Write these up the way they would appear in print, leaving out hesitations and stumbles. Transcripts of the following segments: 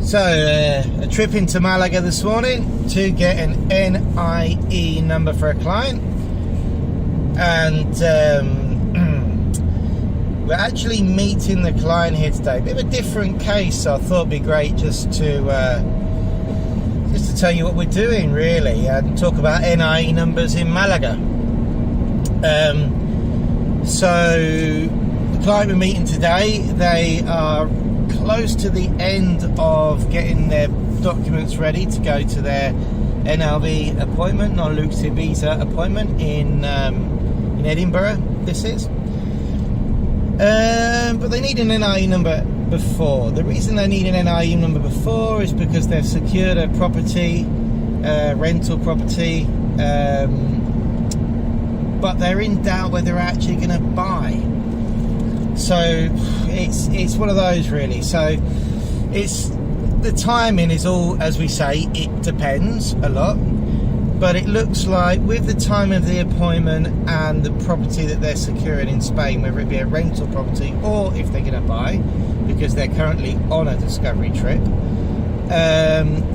So, a trip into Malaga this morning to get an NIE number for a client, and we're actually meeting the client here today. A bit of a different case, so I thought it'd be great just to tell you what we're doing, really, and talk about NIE numbers in Malaga. So, the client we're meeting today, they are close to the end of getting their documents ready to go to their NLV appointment, non-lucrative visa appointment in Edinburgh. This is, but they need an NIE number before. The reason they need an NIE number before is because they've secured a property, rental property, but they're in doubt whether they're actually going to buy. So it's one of those, really. So it's the timing is all, as we say, it depends a lot, but it looks like with the time of the appointment and the property that they're securing in Spain, whether it be a rental property or if they're going to buy, because they're currently on a discovery trip,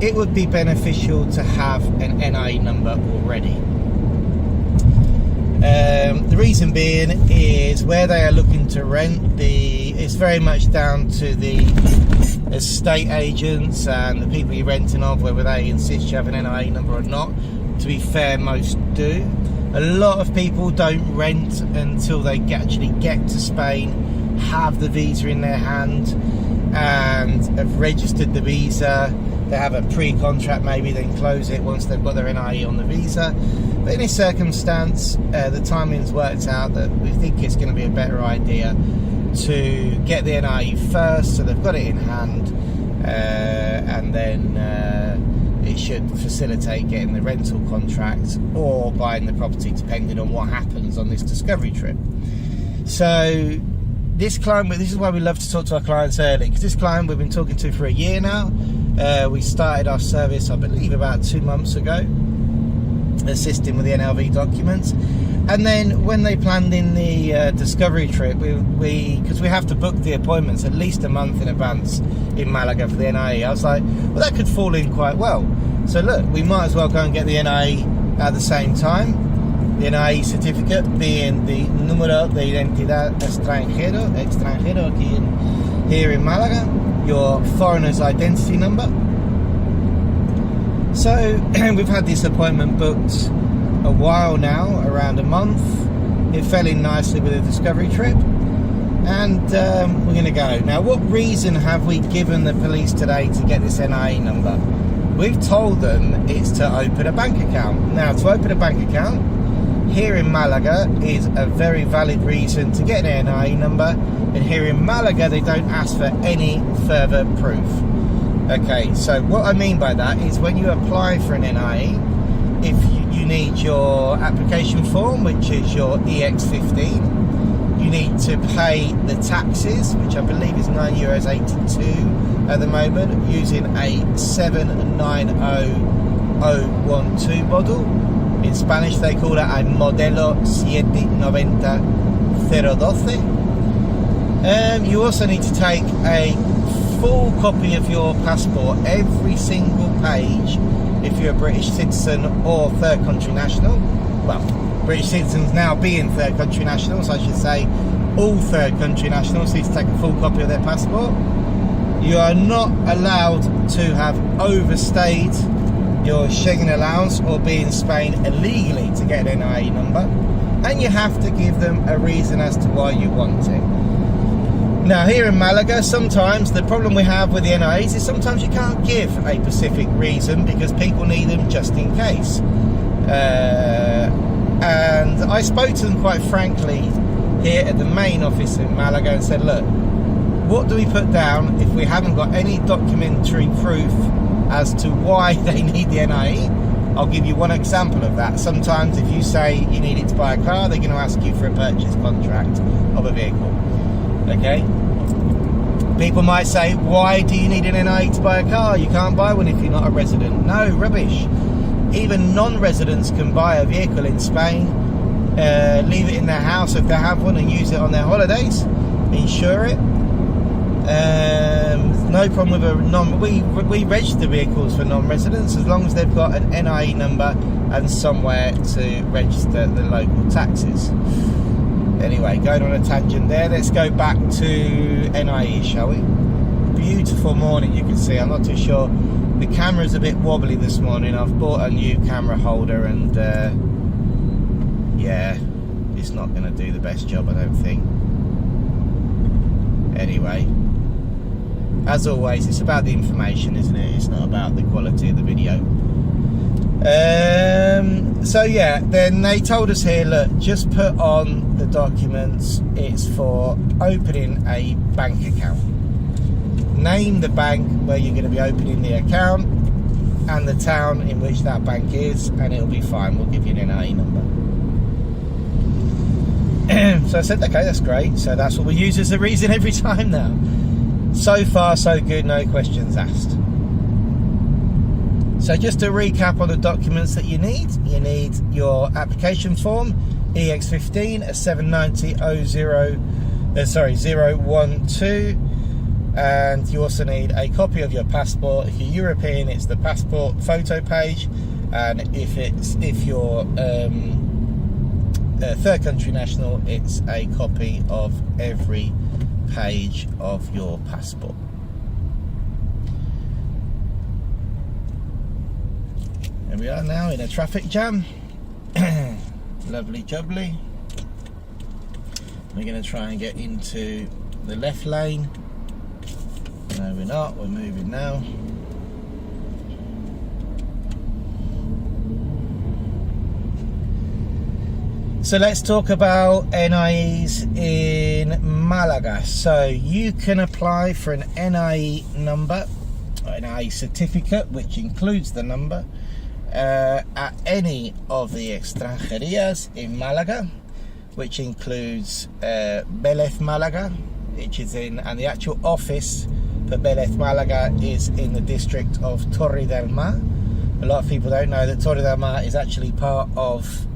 it would be beneficial to have an NIE number already. The reason being is where they are looking to rent, it's very much down to the estate agents and the people you're renting of, whether they insist you have an NIE number or not. To be fair, most do. A lot of people don't rent until they actually get to Spain, have the visa in their hand, and have registered the visa. They have a pre-contract maybe, then close it once they've got their NIE on the visa. But in this circumstance, the timing's worked out that we think it's going to be a better idea to get the NIE first, so they've got it in hand, and then it should facilitate getting the rental contract or buying the property, depending on what happens on this discovery trip. So this client, this is why we love to talk to our clients early, because this client we've been talking to for a year now. We started our service, I believe, about 2 months ago, assisting with the NLV documents. And then when they planned in the discovery trip, because we have to book the appointments at least a month in advance in Malaga for the NIE, I was like, well, that could fall in quite well. So look, we might as well go and get the NIE at the same time. The NIE certificate being the Número de Identidad Extranjero here in Malaga, your foreigner's identity number. So we've had this appointment booked a while now, around a month. It fell in nicely with the discovery trip, and we're going to go. Now, what reason have we given the police today to get this NIE number? We've told them it's to open a bank account. Now, to open a bank account here in Malaga is a very valid reason to get an NIE number, and here in Malaga they don't ask for any further proof. Okay, so what I mean by that is when you apply for an NIE, if you need your application form, which is your EX15, you need to pay the taxes, which I believe is €9.82 at the moment, using a 790012 model. In Spanish they call it a Modelo 790012. You also need to take a full copy of your passport, every single page, if you're a British citizen or third country national. Well, British citizens now being third country nationals, I should say, all third country nationals need to take a full copy of their passport. You are not allowed to have overstayed your Schengen allowance or be in Spain illegally to get an NIE number, and you have to give them a reason as to why you want it. Now, here in Malaga, sometimes the problem we have with the NIEs is sometimes you can't give a specific reason because people need them just in case. And I spoke to them quite frankly here at the main office in Malaga and said, look, what do we put down if we haven't got any documentary proof as to why they need the NIE? I'll give you one example of that. Sometimes if you say you need it to buy a car, they're going to ask you for a purchase contract of a vehicle. Okay? People might say, why do you need an NIE to buy a car? You can't buy one if you're not a resident. No, rubbish. Even non-residents can buy a vehicle in Spain, leave it in their house if they have one, and use it on their holidays, insure it. No no problem with a we register vehicles for non-residents as long as they've got an NIE number and somewhere to register the local taxes. Anyway, going on a tangent there, let's go back to NIE, shall we? Beautiful morning, you can see. I'm not too sure. The camera's a bit wobbly this morning. I've bought a new camera holder and yeah, it's not going to do the best job, I don't think. Anyway, as always, it's about the information, isn't it? It's not about the quality of the video. So yeah, then they told us here, look, just put on the documents, it's for opening a bank account. Name the bank where you're going to be opening the account and the town in which that bank is, and it'll be fine. We'll give you an NIE number. So I said, okay, that's great. So that's what we use as a reason every time now. So far, so good, no questions asked. So just to recap on the documents that you need your application form, EX15, a 790-012, and you also need a copy of your passport. If you're European, it's the passport photo page, and if you're third country national, it's a copy of every page of your passport. Here we are now in a traffic jam. Lovely jubbly. We're going to try and get into the left lane. No, we're not. We're moving now. So let's talk about NIEs in Malaga. So you can apply for an NIE number, or NIE certificate, which includes the number, at any of the extranjerías in Malaga, which includes Vélez Málaga, which is in, and the actual office for Vélez Málaga is in the district of Torre del Mar. A lot of people don't know that Torre del Mar is actually part of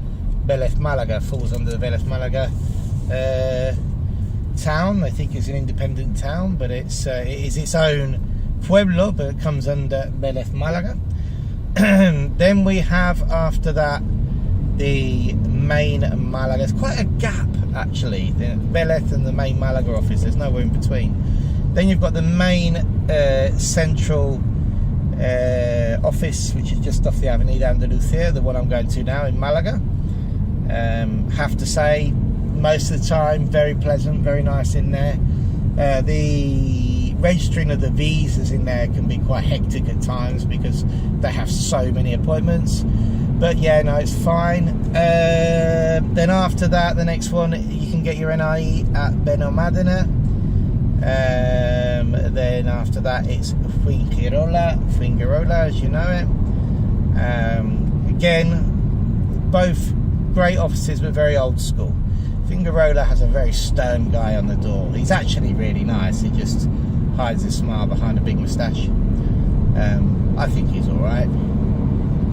Vélez Málaga, falls under the Vélez Málaga town. I think it's an independent town, but it is its own pueblo, but it comes under Vélez Málaga. Then we have, after that, the main Malaga. There's quite a gap actually, the Vélez and the main Malaga office, there's nowhere in between. Then you've got the main central office, which is just off the Avenida Andalucía, the one I'm going to now in Malaga. Have to say, most of the time, very pleasant, very nice in there. The registering of the visas in there can be quite hectic at times because they have so many appointments. But yeah, no, it's fine. Then after that, the next one, you can get your NIE at Benalmádena. Then after that, it's Fuengirola, as you know it. Again, both great offices, but very old school. Fuengirola has a very stern guy on the door. He's actually really nice. He just hides his smile behind a big moustache. I think he's all right.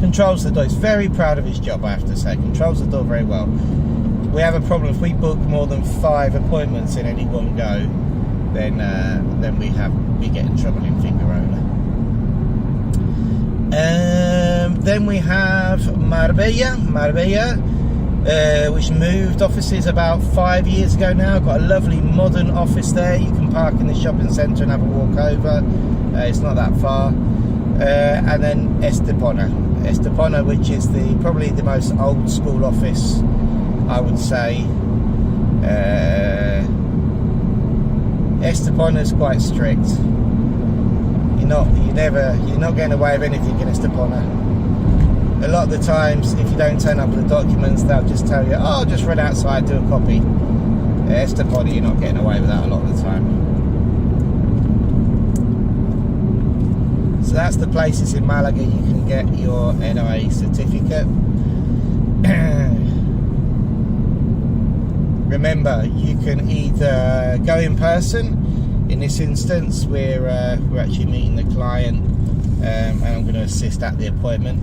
Controls the door. He's very proud of his job, I have to say. Controls the door very well. We have a problem if we book more than 5 appointments in any one go. Then we get in trouble in Fuengirola. Then we have Marbella, which moved offices about 5 years ago now. Got a lovely modern office there. You can park in the shopping centre and have a walk over. It's not that far. And then Estepona, which is probably the most old school office, I would say. Estepona's quite strict. You're not getting away with anything in Estepona. A lot of the times, if you don't turn up with the documents, they'll just tell you, "Oh, just run outside, do a copy." Estepona, you're not getting away with that a lot of the time. So that's the places in Malaga you can get your NIE certificate. Remember, you can either go in person. In this instance, we're actually meeting the client, and I'm going to assist at the appointment.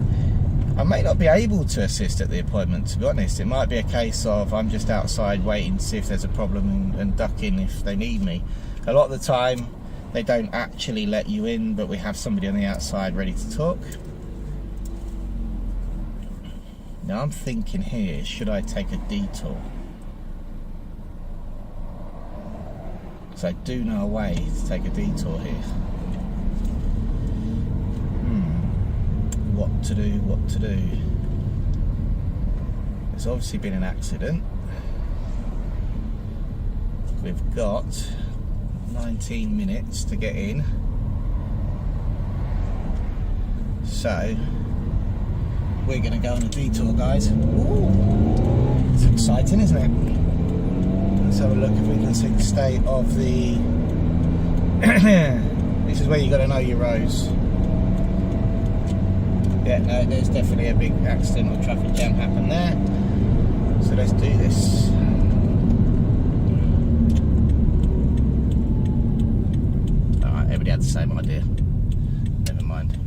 I may not be able to assist at the appointment, to be honest. It might be a case of I'm just outside waiting to see if there's a problem and duck in if they need me. A lot of the time, they don't actually let you in, but we have somebody on the outside ready to talk. Now I'm thinking here, should I take a detour? So I do know a way to take a detour here. What to do, what to do? There's obviously been an accident. We've got 19 minutes to get in. So we're going to go on a detour, guys. Ooh, it's exciting, isn't it? Let's have a look if we can see the state of the... This is where you got to know your roads. Yeah, no, there's definitely a big accident or traffic jam happened there. So let's do this. Alright, everybody had the same idea. Never mind.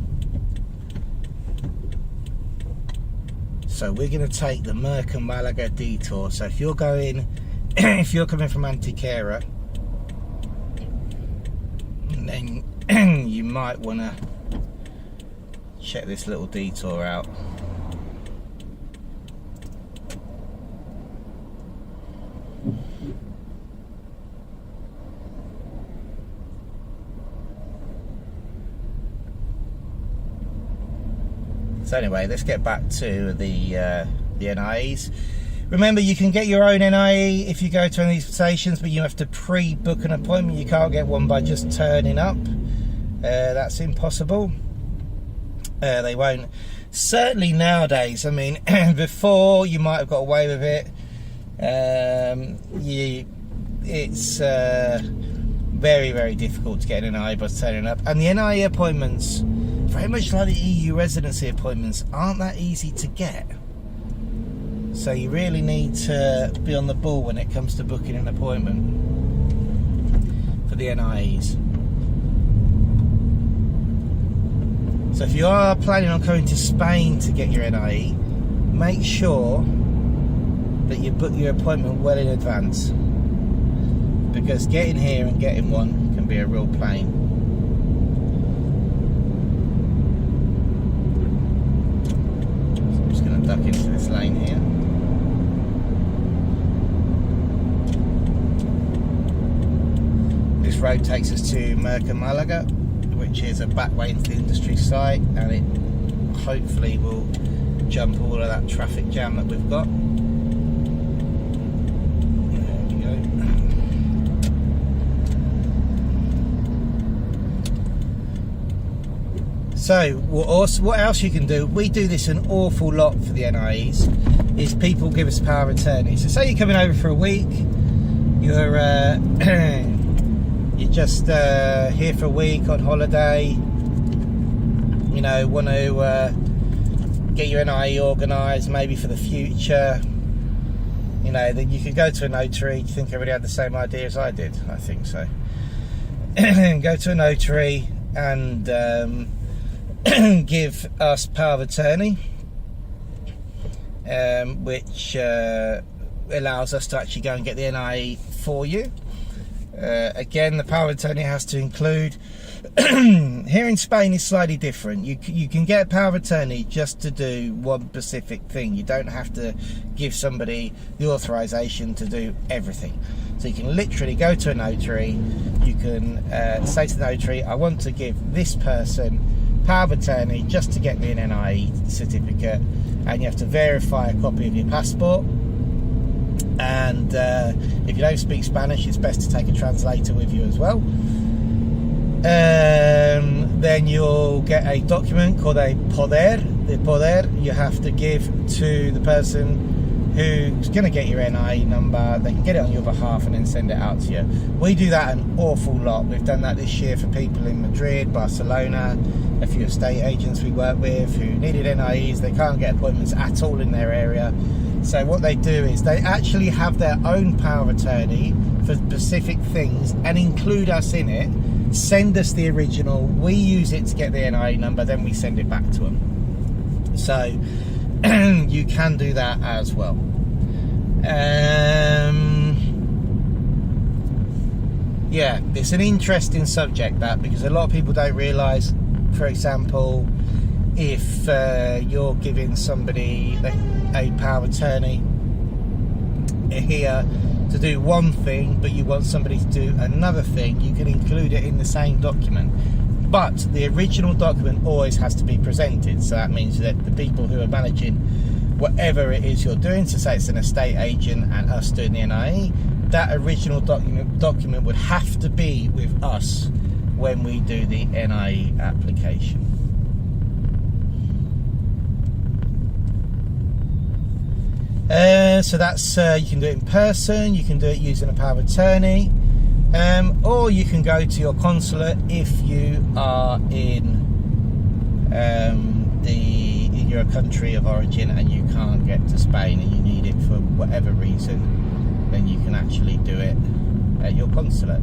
So we're going to take the Malaga detour. So if you're going, if you're coming from Antequera, then you might want to check this little detour out. So anyway, let's get back to the NIEs. Remember, you can get your own NIE if you go to any of these stations, but you have to pre-book an appointment. You can't get one by just turning up. That's impossible. They won't. Certainly nowadays, I mean, before you might have got away with it. It's very, very difficult to get an NIE by turning up. And the NIE appointments, very much like the EU residency appointments, aren't that easy to get. So you really need to be on the ball when it comes to booking an appointment for the NIEs. So if you are planning on coming to Spain to get your NIE, make sure that you book your appointment well in advance, because getting here and getting one can be a real pain. So I'm just going to duck into this lane here. This road takes us to Malaga, which is a back way into the industry site, and it hopefully will jump all of that traffic jam that we've got. There we go. So what else you can do, we do this an awful lot for the NIEs, is people give us power of attorney. So say you're coming over for a week, you're you're just here for a week on holiday, you know, want to get your NIE organised maybe for the future, you know, then you could go to a notary. Do you think everybody had the same idea as I did? I think so. Go to a notary and give us power of attorney, which allows us to actually go and get the NIE for you. Again, the power of attorney has to include, here in Spain is slightly different. You can get a power of attorney just to do one specific thing. You don't have to give somebody the authorization to do everything. So you can literally go to a notary, you can say to the notary, I want to give this person power of attorney just to get me an NIE certificate, and you have to verify a copy of your passport. And if you don't speak Spanish, it's best to take a translator with you as well. Then you'll get a document called a poder. The poder you have to give to the person who's going to get your NIE number. They can get it on your behalf and then send it out to you. We do that an awful lot. We've done that this year for people in Madrid, Barcelona, a few estate agents we work with who needed NIEs. They can't get appointments at all in their area. So what they do is they actually have their own power of attorney for specific things and include us in it, send us the original, we use it to get the NIE number, then we send it back to them. So you can do that as well. yeah, it's an interesting subject, that, because a lot of people don't realise, for example, if you're giving somebody a power of attorney here to do one thing, but you want somebody to do another thing, you can include it in the same document. But the original document always has to be presented, so that means that the people who are managing whatever it is you're doing, so say it's an estate agent and us doing the NIE, that original document would have to be with us when we do the NIE application. So that's you can do it in person, you can do it using a power of attorney, or you can go to your consulate if you are in you're a country of origin and you can't get to Spain and you need it for whatever reason, then you can actually do it at your consulate.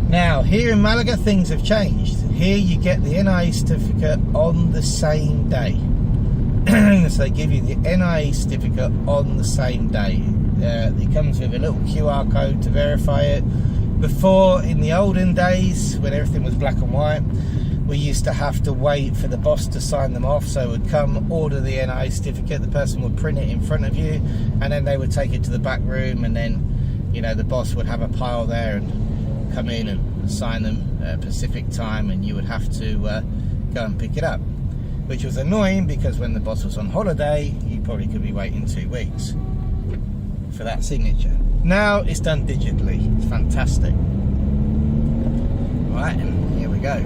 Now, here in Malaga, things have changed. Here you get the NIE certificate on the same day. So they give you the NIE certificate on the same day. It comes with a little QR code to verify it. Before, in the olden days, when everything was black and white, we used to have to wait for the boss to sign them off. So it would come, order the NIE certificate, the person would print it in front of you, and then they would take it to the back room, and then, you know, the boss would have a pile there and come in and sign them at a specific time, and you would have to go and pick it up, which was annoying because when the boss was on holiday, you probably could be waiting 2 weeks for that signature. Now it's done digitally. It's fantastic. Right, and here we go. Oof.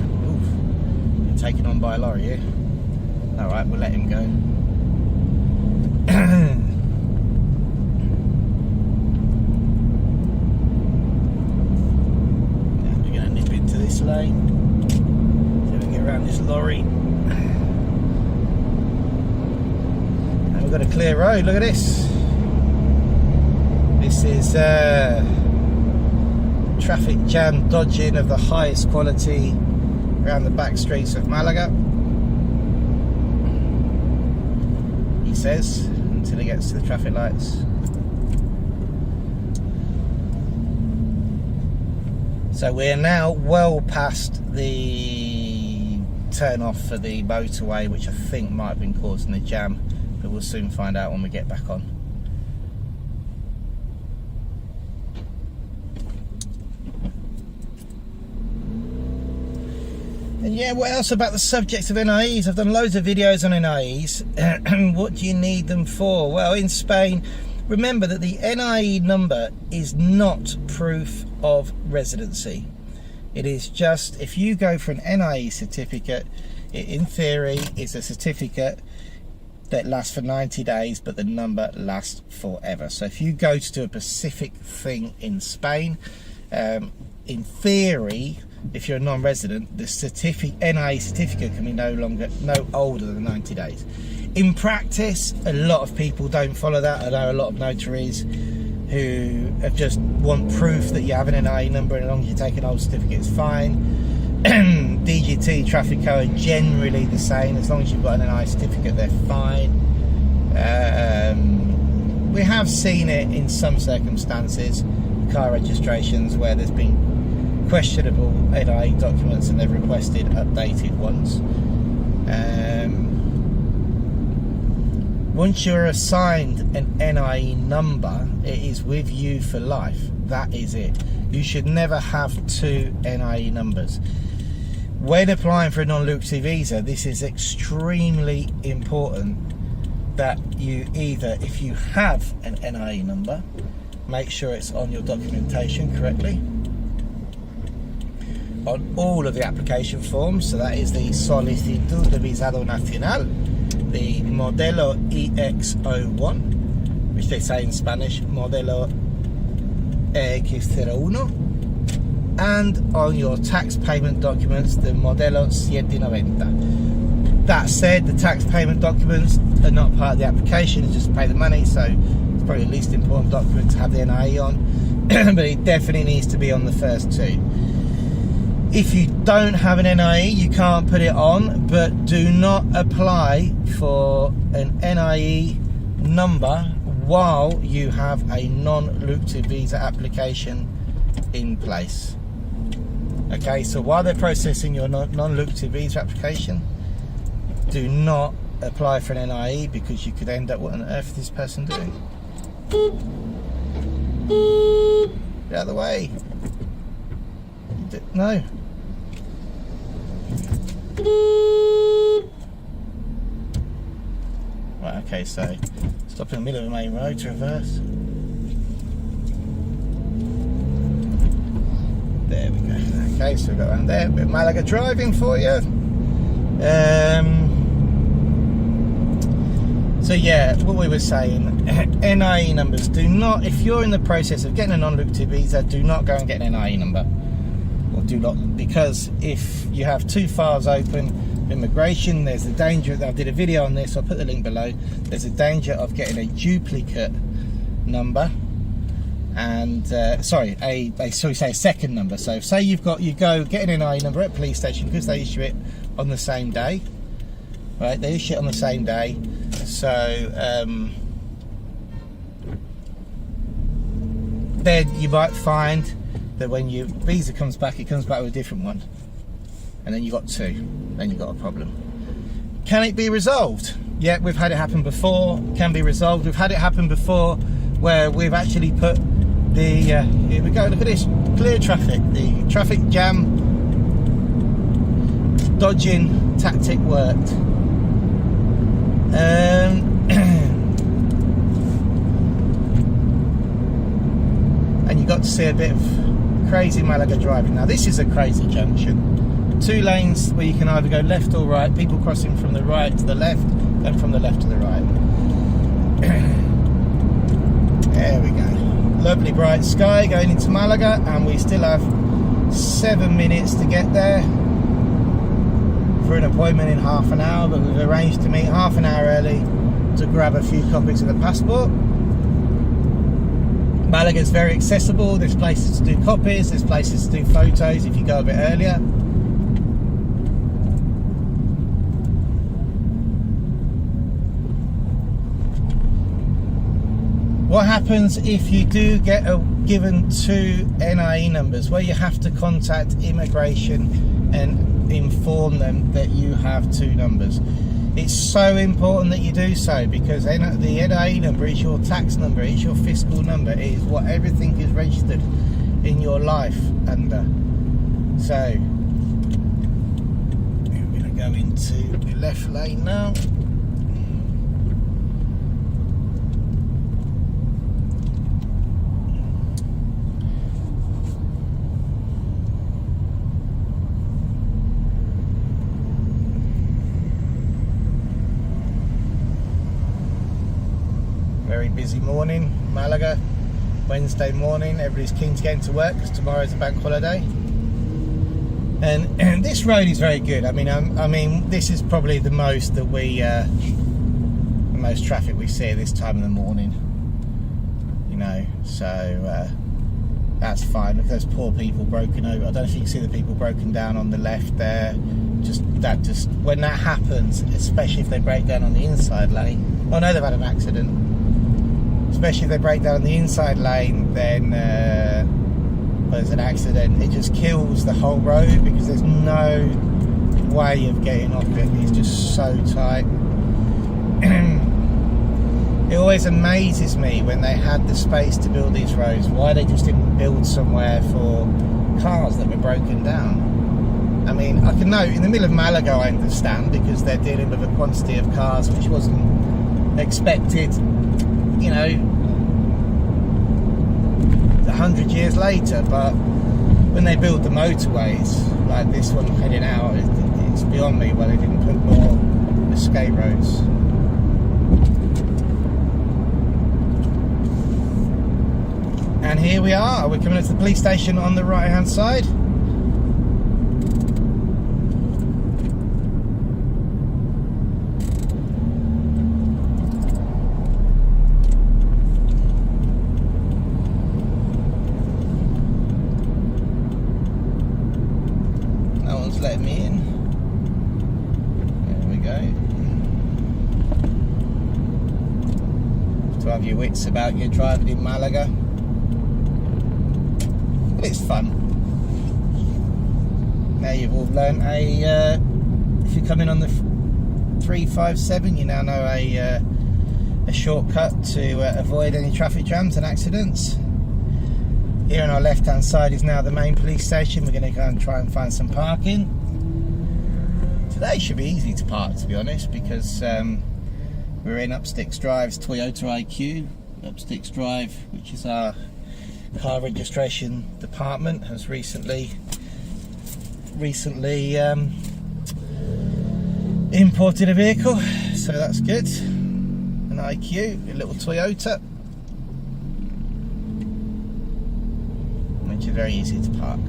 You're taken on by a lorry here. All right, we'll let him go. Now we're going to nip into this lane so we can get around this lorry. And we've got a clear road. Look at this. This is traffic jam dodging of the highest quality around the back streets of Malaga, he says, until he gets to the traffic lights. So we're now well past the turn off for the motorway, which I think might have been causing the jam, but we'll soon find out when we get back on. And yeah, what else about the subject of NIEs? I've done loads of videos on NIEs. What do you need them for? Well, in Spain, remember that the NIE number is not proof of residency. It is just, if you go for an NIE certificate, it in theory is a certificate that lasts for 90 days, but the number lasts forever. So if you go to do a specific thing in Spain, in theory, if you're a non-resident, the NIE certificate can be no older than 90 days. In practice, a lot of people don't follow that. I know a lot of notaries who just want proof that you have an NIE number, and as long as you take an old certificate, it's fine. DGT, Traffic Co are generally the same. As long as you've got an NIE certificate, they're fine. We have seen it in some circumstances, car registrations, where there's been questionable NIE documents and they've requested updated ones. Once you're assigned an NIE number, it is with you for life. That is it. You should never have 2 NIE numbers. When applying for a non-lucrative visa, this is extremely important that you either, if you have an NIE number, make sure it's on your documentation correctly on all of the application forms. So that is the Solicitud de Visado Nacional, the Modelo EX01, which they say in Spanish, Modelo EX01, and on your tax payment documents, the Modelo 790. That said, the tax payment documents are not part of the application, it's just pay the money, so it's probably the least important document to have the NIE on, but it definitely needs to be on the first 2. If you don't have an NIE, you can't put it on, but do not apply for an NIE number while you have a non-lucrative visa application in place. Okay, so while they're processing your non-lucrative visa application, do not apply for an NIE, because you could end up, what on earth is this person doing? Get out of the way. No. Right, okay, so stop in the middle of the main road to reverse. There we go. Okay, so we've got around there. A bit of Malaga driving for you. So yeah, what we were saying, NIE numbers, do not, if you're in the process of getting a non-lucrative visa, do not go and get an NIE number. Or do not, because if you have two files open, immigration, there's a danger, I did a video on this, I'll put the link below, there's a danger of getting a duplicate number, and a second number. So say you go get an NIE number at a police station, because they issue it on the same day, right? They issue it on the same day. So then you might find that when your visa comes back, it comes back with a different one, and then you got two, then you got a problem. Can it be resolved? Yeah, we've had it happen before. Can be resolved. We've had it happen before where we've actually put the here we go, look at this, clear traffic, the traffic jam dodging tactic worked. And you got to see a bit of crazy Malaga driving. Now this is a crazy junction, two lanes where you can either go left or right, people crossing from the right to the left and from the left to the right. There we go, lovely bright sky going into Malaga, and we still have 7 minutes to get there for an appointment in half an hour, but we've arranged to meet half an hour early to grab a few copies of the passport. Malaga is very accessible, there's places to do copies, there's places to do photos if you go a bit earlier. What happens if you do get given two NIE numbers? Well, you have to contact immigration and inform them that you have two numbers. It's so important that you do so, because the NIE number is your tax number, it's your fiscal number, it is what everything is registered in your life under. So I'm going to go into the left lane now. Very busy morning, Malaga, Wednesday morning. Everybody's keen to get into work because tomorrow's a bank holiday. And this road is very good. I mean, this is probably the most that the most traffic we see at this time of the morning. You know, so that's fine. Look at those poor people broken over. I don't know if you can see the people broken down on the left there. Just when that happens, especially if they break down on the inside lane. Oh no, they've had an accident. Especially if they break down on the inside lane, then there's an accident. It just kills the whole road because there's no way of getting off it. It's just so tight. It always amazes me when they had the space to build these roads, why they just didn't build somewhere for cars that were broken down. I mean, I can note in the middle of Malaga, I understand, because they're dealing with a quantity of cars which wasn't expected, you know, 100 years later. But when they build the motorways like this one heading out, it's beyond me why they didn't put more escape roads. And here we are, we're coming up to the police station on the right hand side. No one's letting me in. There we go. To have your wits about you driving in Malaga. but it's fun. Now you've all learnt if you're coming on the 357, you now know a shortcut to avoid any traffic jams and accidents. Here on our left hand side is now the main police station. We're going to go and try and find some parking. Today should be easy to park, to be honest, because we're in Upsticks Drive's Toyota IQ. Upsticks Drive, which is our car registration department, has recently imported a vehicle, so that's good. An IQ, a little Toyota, which is very easy to park.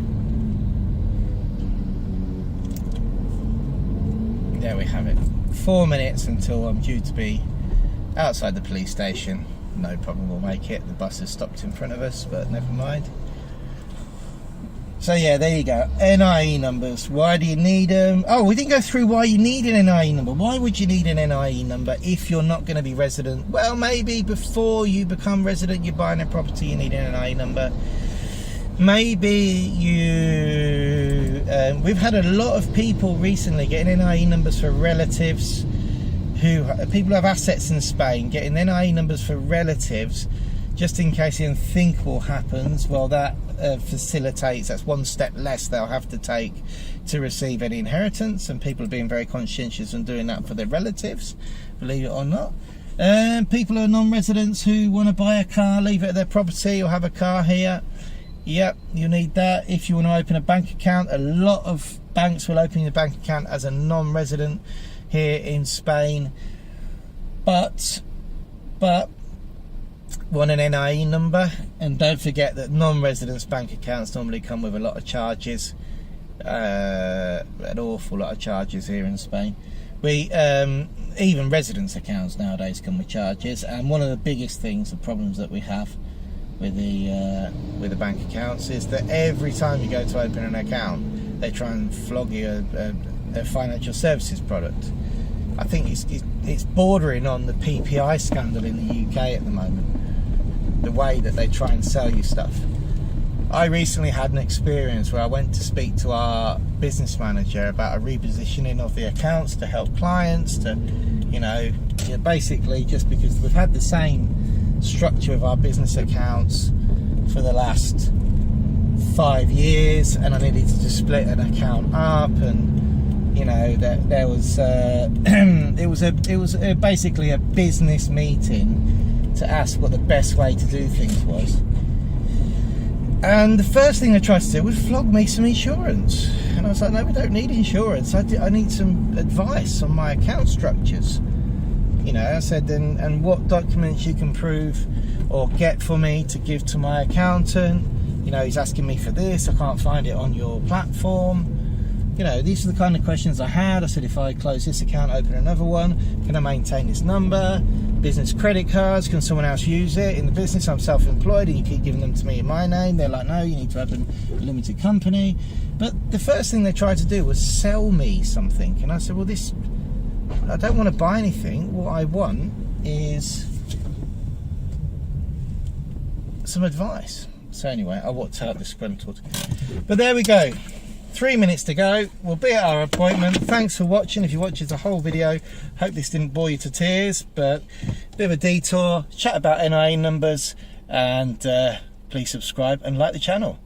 There we have it. 4 minutes until I'm due to be outside the police station. No problem, we'll make it. The bus has stopped in front of us, but never mind. So yeah, there you go. NIE numbers. Why do you need them? Oh, we didn't go through why you need an NIE number. Why would you need an NIE number if you're not going to be resident? Well, maybe before you become resident, you're buying a property, you need an NIE number. Maybe you... we've had a lot of people recently getting NIE numbers for relatives people who have assets in Spain, getting NIE numbers for relatives just in case anything unthinkable happens. Well, that facilitates, that's one step less they'll have to take to receive any inheritance, and people are being very conscientious and doing that for their relatives, believe it or not. People who are non-residents who want to buy a car, leave it at their property, or have a car here, yep, you need that. If you want to open a bank account, a lot of banks will open your bank account as a non-resident here in Spain, but want an NIE number. And don't forget that non-residents bank accounts normally come with a lot of charges, an awful lot of charges here in Spain. We even residents accounts nowadays come with charges, and one of the biggest things, the problems that we have with the bank accounts, is that every time you go to open an account, they try and flog you a financial services product. I think it's bordering on the PPI scandal in the UK at the moment, the way that they try and sell you stuff. I recently had an experience where I went to speak to our business manager about a repositioning of the accounts to help clients, to, basically just because we've had the same structure of our business accounts for the last 5 years, and I needed to just split an account up, and that there was it was basically a business meeting to ask what the best way to do things was. And the first thing they tried to do was flog me some insurance, and I was like, no, we don't need insurance. I need some advice on my account structures. I said, and what documents you can prove or get for me to give to my accountant. He's asking me for this, I can't find it on your platform. These are the kind of questions I had. I said, if I close this account, open another one, can I maintain this number? Business credit cards, can someone else use it? In the business, I'm self-employed and you keep giving them to me in my name. They're like, no, you need to open a limited company. But the first thing they tried to do was sell me something. And I said, well, I don't want to buy anything. What I want is some advice. So anyway, I walked out disgruntled. But there we go. 3 minutes to go. We'll be at our appointment. Thanks for watching. If you watched the whole video, hope this didn't bore you to tears, but a bit of a detour, chat about NIE numbers, and please subscribe and like the channel.